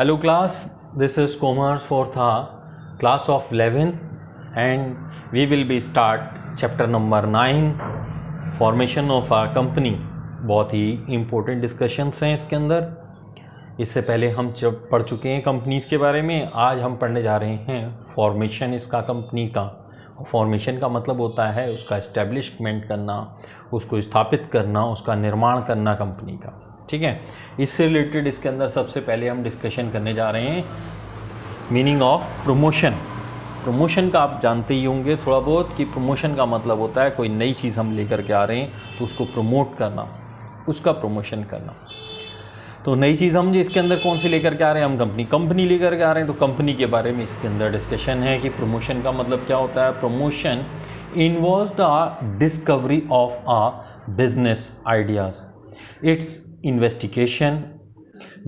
Hello class, this is Commerce for the class of 11 and we will be start chapter number 9 formation of a company। बहुत ही important discussions हैं इसके अंदर। इससे पहले हम जब पढ़ चुके हैं कंपनीज़ के बारे में, आज हम पढ़ने जा रहे हैं फॉर्मेशन इसका कंपनी का। फॉर्मेशन का मतलब होता है उसका इस्टेब्लिशमेंट करना, उसको स्थापित करना, उसका निर्माण करना कंपनी का। ठीक है, इससे रिलेटेड इसके अंदर सबसे पहले हम डिस्कशन करने जा रहे हैं मीनिंग ऑफ प्रमोशन। प्रमोशन का आप जानते ही होंगे थोड़ा बहुत कि प्रमोशन का मतलब होता है कोई नई चीज़ हम लेकर के आ रहे हैं तो उसको प्रमोट करना, उसका प्रमोशन करना। तो नई चीज़ हम इसके अंदर कौन सी लेकर के आ रहे हैं, हम कंपनी लेकर के आ रहे हैं, तो कंपनी के बारे में इसके अंदर डिस्कशन है कि प्रमोशन का मतलब क्या होता है। Promotion involves the discovery of a business ideas, it's investigation.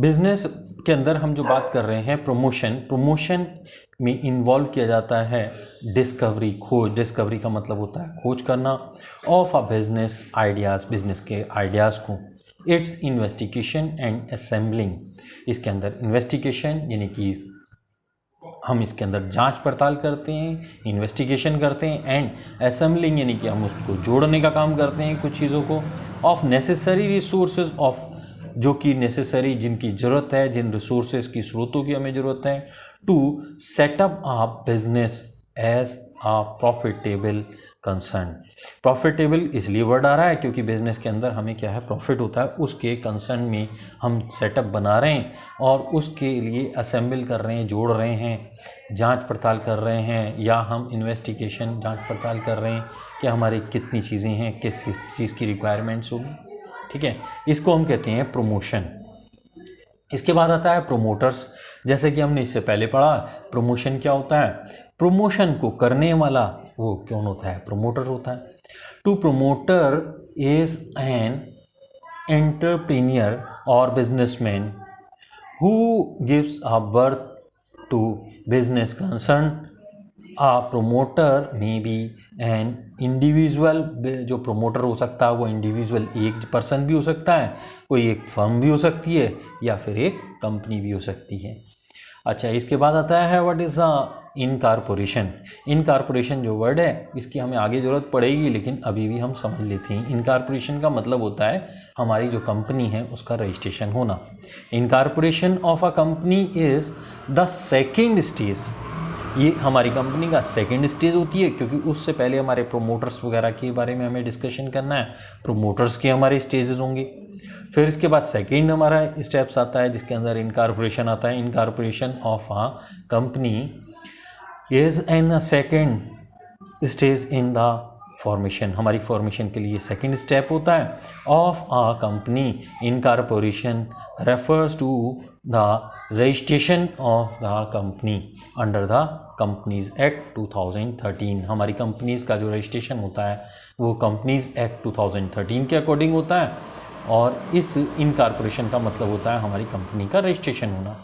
Business के अंदर हम जो बात कर रहे हैं प्रमोशन में इन्वॉल्व किया जाता है डिस्कवरी, खोज। डिस्कवरी का मतलब होता है खोज करना, of a business ideas, business के आइडियाज़ को। इट्स इन्वेस्टिगेशन एंड असेंबलिंग, इसके अंदर इन्वेस्टिगेशन यानी कि हम इसके अंदर जांच पड़ताल करते हैं, इन्वेस्टिगेशन करते हैं, एंड असेंबलिंग यानी कि हम उसको जोड़ने का काम करते हैं कुछ चीज़ों को। ऑफ नेसेसरी रिसोर्सेज ऑफ, जो कि नेसेसरी, जिनकी ज़रूरत है, जिन रिसोर्सेज की स्रोतों की हमें ज़रूरत है, to set up a business as a profitable concern. Profitable इसलिए वर्ड आ रहा है क्योंकि बिजनेस के अंदर हमें क्या है, प्रॉफिट होता है, उसके कंसर्न में हम सेटअप बना रहे हैं और उसके लिए असेंबल कर रहे हैं, जोड़ रहे हैं, जांच पड़ताल कर रहे हैं, या हम इन्वेस्टिगेशन जांच पड़ताल कर रहे हैं कि हमारी कितनी चीज़ें हैं, किस किस चीज़ की रिक्वायरमेंट्स होगी। ठीक है, इसको हम कहते हैं प्रमोशन। इसके बाद आता है प्रोमोटर्स। जैसे कि हमने इससे पहले पढ़ा प्रमोशन क्या होता है, प्रमोशन को करने वाला वो कौन होता है, प्रमोटर होता है। To promoter is an entrepreneur और businessman who gives a birth to business concern. A promoter may be an individual, जो प्रोमोटर हो सकता है वो इंडिविजुअल एक पर्सन भी हो सकता है, कोई एक फर्म भी हो सकती है, या फिर एक कंपनी भी हो सकती है। अच्छा, इसके बाद आता है what is a incorporation. Incorporation जो वर्ड है इसकी हमें आगे ज़रूरत पड़ेगी, लेकिन अभी भी हम समझ लेते हैं। इनकॉर्पोरेशन का मतलब होता है हमारी जो कंपनी है उसका रजिस्ट्रेशन होना। Incorporation of a company is the second stage, ये हमारी कंपनी का सेकेंड स्टेज होती है, क्योंकि उससे पहले हमारे प्रोमोटर्स वगैरह के बारे में हमें डिस्कशन करना है। प्रोमोटर्स के हमारे स्टेजेस होंगे, फिर इसके बाद सेकेंड हमारा स्टेप्स आता है जिसके अंदर इनकॉर्पोरेशन आता है। Incorporation of a company is an second stage in the formation, हमारी फॉर्मेशन के लिए सेकेंड स्टेप होता है of a company. Incorporation refers to the registration of the company under the companies act 2013। हमारी कंपनीज का जो रजिस्ट्रेशन होता है वो कंपनीज एक्ट 2013 के अकॉर्डिंग होता है, और इस इनकॉर्पोरेशन का मतलब होता है हमारी कंपनी का रजिस्ट्रेशन होना।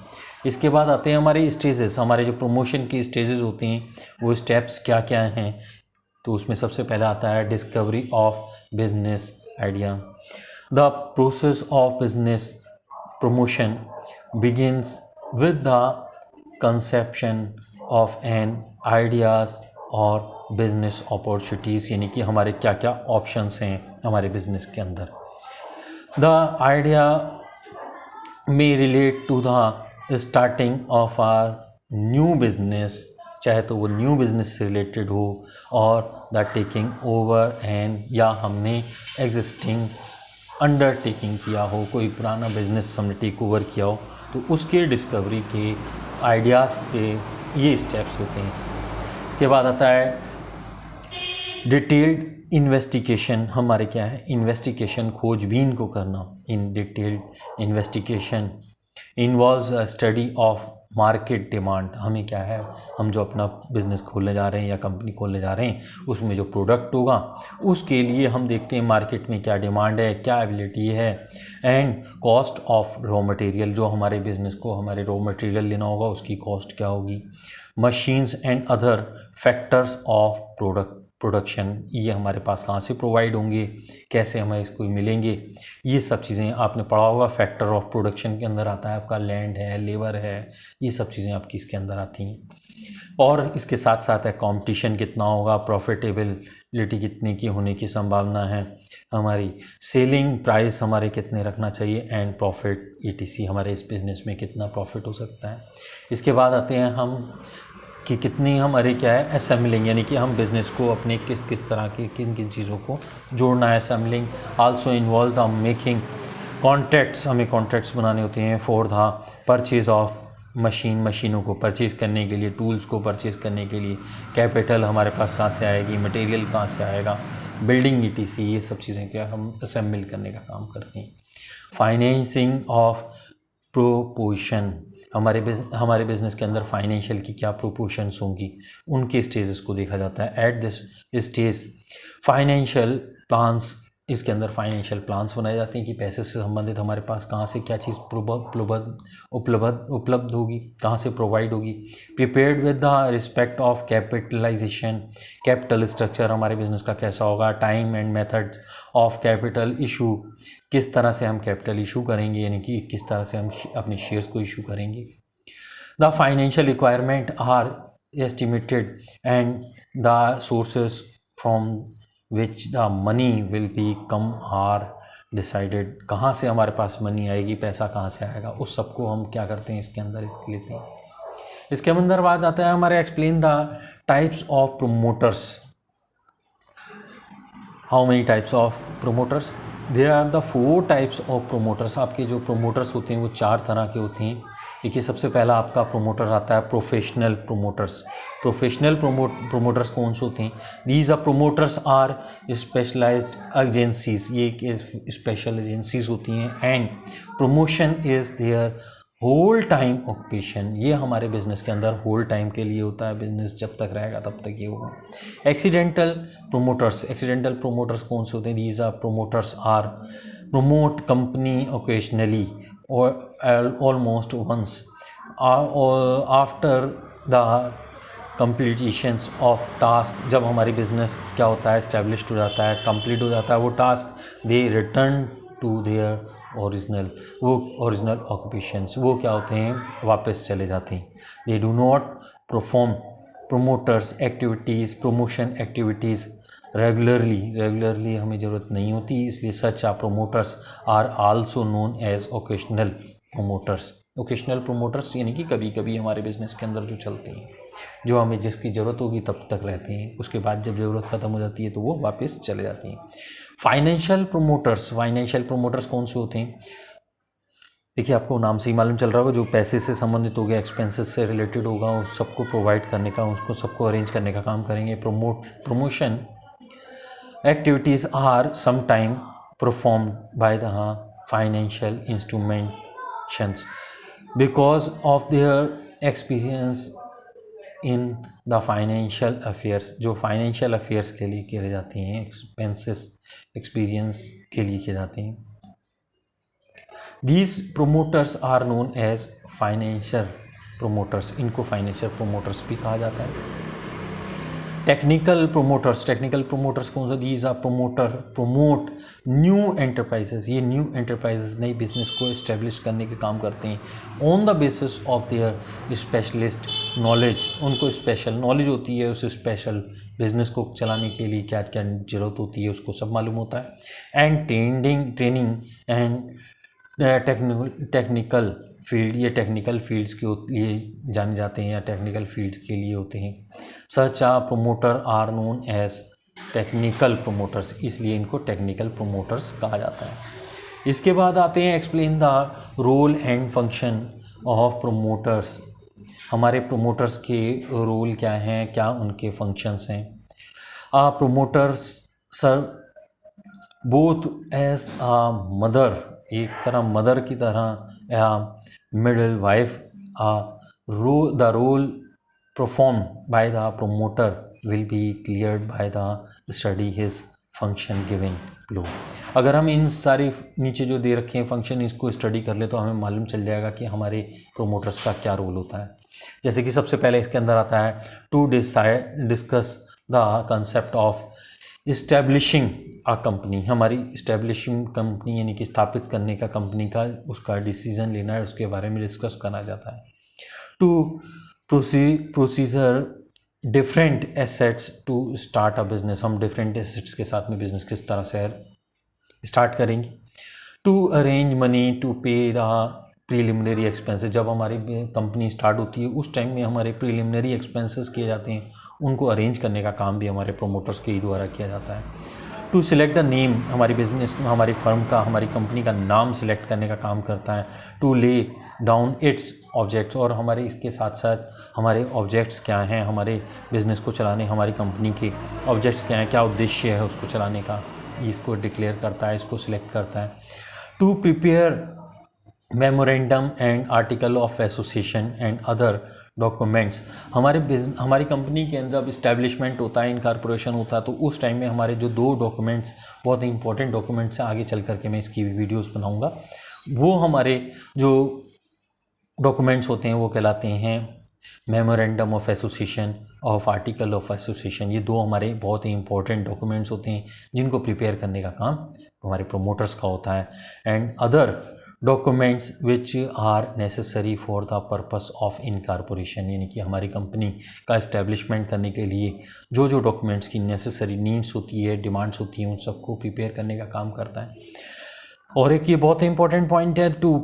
इसके बाद आते हैं हमारे स्टेजेस। हमारे जो प्रमोशन की स्टेजेस होते हैं वो स्टेप्स क्या क्या हैं, तो उसमें सबसे पहला आता है discovery of business idea. The process of business promotion begins with the conception of an ideas और बिजनेस अपॉर्चुनिटीज़, यानी कि हमारे क्या क्या ऑप्शंस हैं हमारे बिजनेस के अंदर। The idea may relate to the starting of our new business, चाहे तो वो न्यू बिजनेस से रिलेटेड हो, और द टेकिंग ओवर एंड, या हमने एग्जिस्टिंग अंडरटेकिंग किया हो, कोई पुराना बिजनेस हमने टेक ओवर किया हो, तो उसके डिस्कवरी के आइडियाज़ के ये स्टेप्स होते हैं। इसके बाद आता है डिटेल्ड इन्वेस्टिगेशन। हमारे क्या है, इन्वेस्टिगेशन, खोजबीन को करना। इन detailed investigation involves a study of market demand. हमें क्या है, हम जो अपना बिज़नेस खोलने जा रहे हैं या कंपनी खोलने जा रहे हैं उसमें जो प्रोडक्ट होगा उसके लिए हम देखते हैं मार्केट में क्या डिमांड है, क्या एबिलिटी है। And cost of raw material, जो हमारे बिज़नेस को हमारे रॉ मटेरियल लेना होगा उसकी कॉस्ट क्या होगी। Machines and other factors of product production, ये हमारे पास कहाँ से प्रोवाइड होंगे, कैसे हमें इसको मिलेंगे, ये सब चीज़ें आपने पढ़ा होगा। फैक्टर ऑफ प्रोडक्शन के अंदर आता है आपका लैंड है, लेबर है, ये सब चीज़ें आपकी इसके अंदर आती हैं। और इसके साथ साथ है कंपटीशन कितना होगा, प्रॉफिटेबिलिटी कितने की होने की संभावना है, हमारी सेलिंग प्राइस हमारे कितने रखना चाहिए, एंड प्रॉफिट ETC हमारे इस बिज़नेस में कितना प्रॉफिट हो सकता है। इसके बाद आते हैं हम कि कितनी हमारे क्या है असेंबलिंग, यानी कि हम बिज़नेस को अपने किस किस तरह के किन किन चीज़ों को जोड़ना है। Assembling also involve the making contracts, हमें कॉन्ट्रैक्ट्स बनाने होते हैं फॉर द परचेज ऑफ मशीनों को परचेज़ करने के लिए, टूल्स को परचेज़ करने के लिए, कैपिटल हमारे पास कहाँ से आएगी, मटेरियल कहाँ से आएगा, बिल्डिंग ETC, ये सब चीज़ें क्या हम असेंबल करने का काम करते हैं। फाइनेंसिंग ऑफ प्रोपोर्शन, हमारे बिज़नेस के अंदर फाइनेंशियल की क्या प्रोपोर्शंस होंगी, उनके स्टेजेस को देखा जाता है। At this stage financial plans, इसके अंदर फाइनेंशियल प्लान्स बनाए जाते हैं कि पैसे से संबंधित हमारे पास कहाँ से क्या चीज़ उपलब्ध होगी, कहाँ से प्रोवाइड होगी। Prepared with the respect of capitalisation, capital structure हमारे बिज़नेस का कैसा होगा, time and method of capital issue, किस तरह से हम कैपिटल इशू करेंगे, यानी कि किस तरह से हम अपने शेयर्स को इशू करेंगे। The financial requirement are estimated and the sources from which the money will be come are decided, कहाँ से हमारे पास मनी आएगी, पैसा कहाँ से आएगा, उस सबको हम क्या करते हैं इसके अंदर लेते हैं। इसके अंदर बात आता है हमारे explain the types of promoters. How many types of promoters, there are the 4 types of promoters. आपके जो प्रोमोटर्स होते हैं वो 4 तरह के होते हैं। देखिए सबसे पहला आपका प्रोमोटर आता है प्रोफेशनल प्रोमोटर्स। प्रोफेशनल प्रोमोटर्स कौन से होते हैं, these are promoters are specialised agencies, ये एक स्पेशल एजेंसीज होती हैं। And promotion is their whole time occupation, ये हमारे बिजनेस के अंदर होल टाइम के लिए होता है, बिजनेस जब तक रहेगा तब तक ये होगा। एक्सीडेंटल प्रोमोटर्स, एक्सीडेंटल प्रोमोटर्स कौन से होते हैं, these are promoters are promote company occasionally or almost once after the completions of task, जब हमारी बिजनेस क्या होता है established हो जाता है, complete हो जाता है वो task, they return to their original occupations, वो क्या होते हैं वापस चले जाते हैं। they do not perform promoters activities, promotion activities regularly हमें ज़रूरत नहीं होती, इसलिए such a promoters are also known as occasional promoters. Occasional promoters यानी कि कभी कभी हमारे बिजनेस के अंदर जो चलते हैं, जो हमें जिसकी ज़रूरत होगी तब तक रहते हैं, उसके बाद जब ज़रूरत ख़त्म हो जाती है तो वो वापस चले जाते हैं। फाइनेंशियल प्रोमोटर्स कौन से होते हैं, देखिए आपको नाम से ही मालूम चल रहा होगा, जो पैसे से संबंधित होगा, एक्सपेंसेस से रिलेटेड होगा, उस सबको प्रोवाइड करने का, उसको सबको अरेंज करने का काम करेंगे। Promotion activities are sometimes performed by the financial institutions because of their experience in the financial affairs, जो financial affairs के लिए किए जाते हैं, expenses experience के लिए किए जाते हैं। These promoters are known as financial promoters, इनको financial promoters भी कहा जाता है। टेक्निकल प्रोमोटर्स कौन सा, these are promote new enterprises, ये न्यू एंटरप्राइजेस नई बिजनेस को इस्टेब्लिश करने के काम करते हैं on the basis of their specialist knowledge, उनको स्पेशल नॉलेज होती है, उस स्पेशल बिजनेस को चलाने के लिए क्या क्या ज़रूरत होती है उसको सब मालूम होता है। And training and technical field, ये टेक्निकल फील्ड्स के लिए जाने जाते हैं या टेक्निकल फील्ड्स के लिए होते हैं। Such a promoter are known as technical promoters, इसलिए इनको टेक्निकल प्रोमोटर्स कहा जाता है। इसके बाद आते हैं explain the role and function of promoters, हमारे प्रोमोटर्स के रोल क्या हैं, क्या उनके फंक्शंस हैं। Promoters serve both as a mother, एक तरह मदर की तरह, या middle wife, the role perform by the promoter will be cleared by the study his function giving below. अगर हम इन सारे नीचे जो दे रखे हैं फंक्शन, इसको स्टडी कर ले तो हमें मालूम चल जाएगा कि हमारे प्रोमोटर्स का क्या रोल होता है। जैसे कि सबसे पहले इसके अंदर आता है to discuss the concept of establishing a company, हमारी इस्टेब्लिशिंग कंपनी यानी कि स्थापित करने का कंपनी का उसका डिसीजन लेना है, उसके बारे में डिस्कस करना जाता है। To procedure different assets to start a business, हम डिफरेंट एसेट्स के साथ में बिजनेस किस तरह से स्टार्ट करेंगे। To arrange money to pay the preliminary expenses, जब हमारी कंपनी स्टार्ट होती है उस टाइम में हमारे प्रीलिमिनरी एक्सपेंसेस किए जाते हैं, उनको अरेंज करने का काम भी हमारे प्रोमोटर्स के ही द्वारा किया जाता है। टू सिलेक्ट द नेम, हमारी बिजनेस हमारी फर्म का हमारी कंपनी का नाम सिलेक्ट करने का काम करता है। To lay down its objects, और हमारे इसके साथ साथ हमारे ऑब्जेक्ट्स क्या हैं, हमारे बिज़नेस को चलाने हमारी कंपनी के ऑब्जेक्ट्स क्या हैं, क्या उद्देश्य है उसको चलाने का, इसको डिक्लेयर करता है, इसको सिलेक्ट करता है। To prepare memorandum and article of association and other documents, हमारी कंपनी के अंदर जब इस्टेब्लिशमेंट होता है, इनकॉर्पोरेशन होता है, तो उस टाइम में हमारे जो 2 डॉक्यूमेंट्स बहुत ही इंपॉर्टेंट डॉक्यूमेंट्स हैं, आगे चल करके मैं इसकी वीडियोस बनाऊंगा, वो हमारे जो डॉक्यूमेंट्स होते हैं वो कहलाते हैं memorandum of association of article of association. ये 2 हमारे बहुत ही इंपॉर्टेंट डॉक्यूमेंट्स होते हैं जिनको प्रिपेयर करने का काम हमारे प्रोमोटर्स का होता है। And other documents which are necessary for the purpose of incorporation, यानी कि हमारी कंपनी का इस्टेब्लिशमेंट करने के लिए जो जो डॉक्यूमेंट्स की नेसेसरी नीड्स होती है, डिमांड्स होती हैं, उन सबको प्रिपेयर करने का काम करता है। और एक ये बहुत ही इंपॉर्टेंट पॉइंट है, to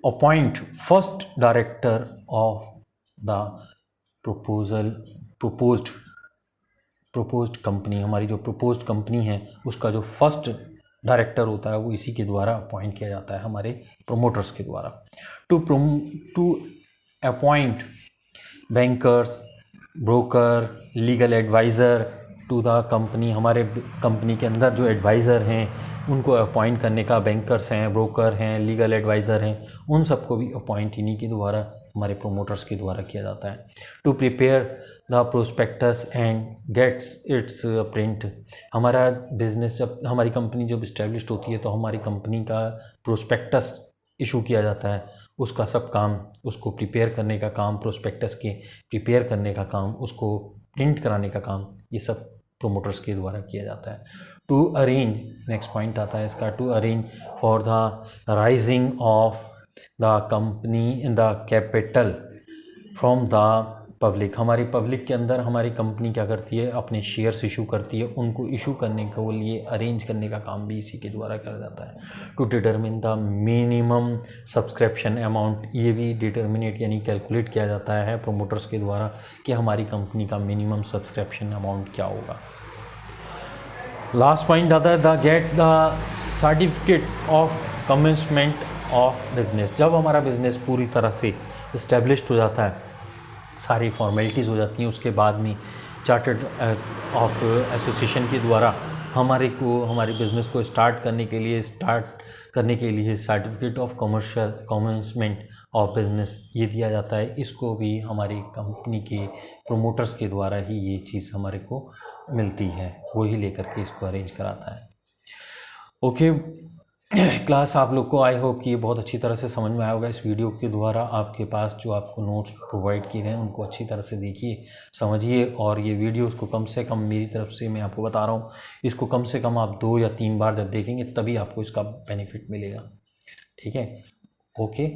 appoint first director of the proposed company, हमारी जो प्रपोज्ड कंपनी है उसका जो फर्स्ट डायरेक्टर होता है वो इसी के द्वारा अपॉइंट किया जाता है, हमारे प्रोमोटर्स के द्वारा। To appoint bankers, broker, legal adviser to the company, हमारे कंपनी के अंदर जो एडवाइज़र हैं उनको अपॉइंट करने का, बैंकर्स हैं, ब्रोकर हैं, लीगल एडवाइज़र हैं, उन सबको भी अपॉइंट इन्हीं के द्वारा हमारे प्रोमोटर्स के द्वारा किया जाता है। To prepare the prospectus and gets its print, हमारा बिजनेस जब हमारी कंपनी जब इस्टेब्लिश्ड होती है तो हमारी कंपनी का प्रोस्पेक्टस इशू किया जाता है, उसका सब काम, उसको प्रिपेयर करने का काम, प्रोस्पेक्टस के प्रिपेयर करने का काम, उसको प्रिंट कराने का काम, ये सब प्रोमोटर्स के द्वारा किया जाता है। टू अरेंज, नेक्स्ट पॉइंट आता है इसका, to arrange for the rising of the company in the capital from the public, हमारी पब्लिक के अंदर हमारी कंपनी क्या करती है, अपने शेयर्स इशू करती है, उनको इशू करने के लिए अरेंज करने का काम भी इसी के द्वारा किया जाता है। To determine the minimum subscription amount, ये भी डिटर्मिनेट यानी कैलकुलेट किया जाता है प्रोमोटर्स के द्वारा कि हमारी कंपनी का मिनिमम सब्सक्रिप्शन अमाउंट क्या होगा। लास्ट पॉइंट आता है the get the certificate of commencement of business, जब हमारा बिजनेस पूरी तरह से इस्टेब्लिश्ड हो जाता है, सारी फॉर्मेलिटीज़ हो जाती हैं, उसके बाद में चार्टर्ड ऑफ एसोसिएशन के द्वारा हमारे बिज़नेस को स्टार्ट करने के लिए certificate of commencement of business ये दिया जाता है। इसको भी हमारी कंपनी के प्रोमोटर्स के द्वारा ही ये चीज़ हमारे को मिलती है, वो ही लेकर के इसको अरेंज कराता है। ओके क्लास, आप लोग को आई होप कि ये बहुत अच्छी तरह से समझ में आया होगा। इस वीडियो के द्वारा आपके पास जो आपको नोट्स प्रोवाइड किए गए उनको अच्छी तरह से देखिए, समझिए, और ये वीडियो को कम से कम, मेरी तरफ से मैं आपको बता रहा हूँ, इसको कम से कम आप 2 या 3 बार जब देखेंगे तभी आपको इसका बेनिफिट मिलेगा। ठीक है, ओके।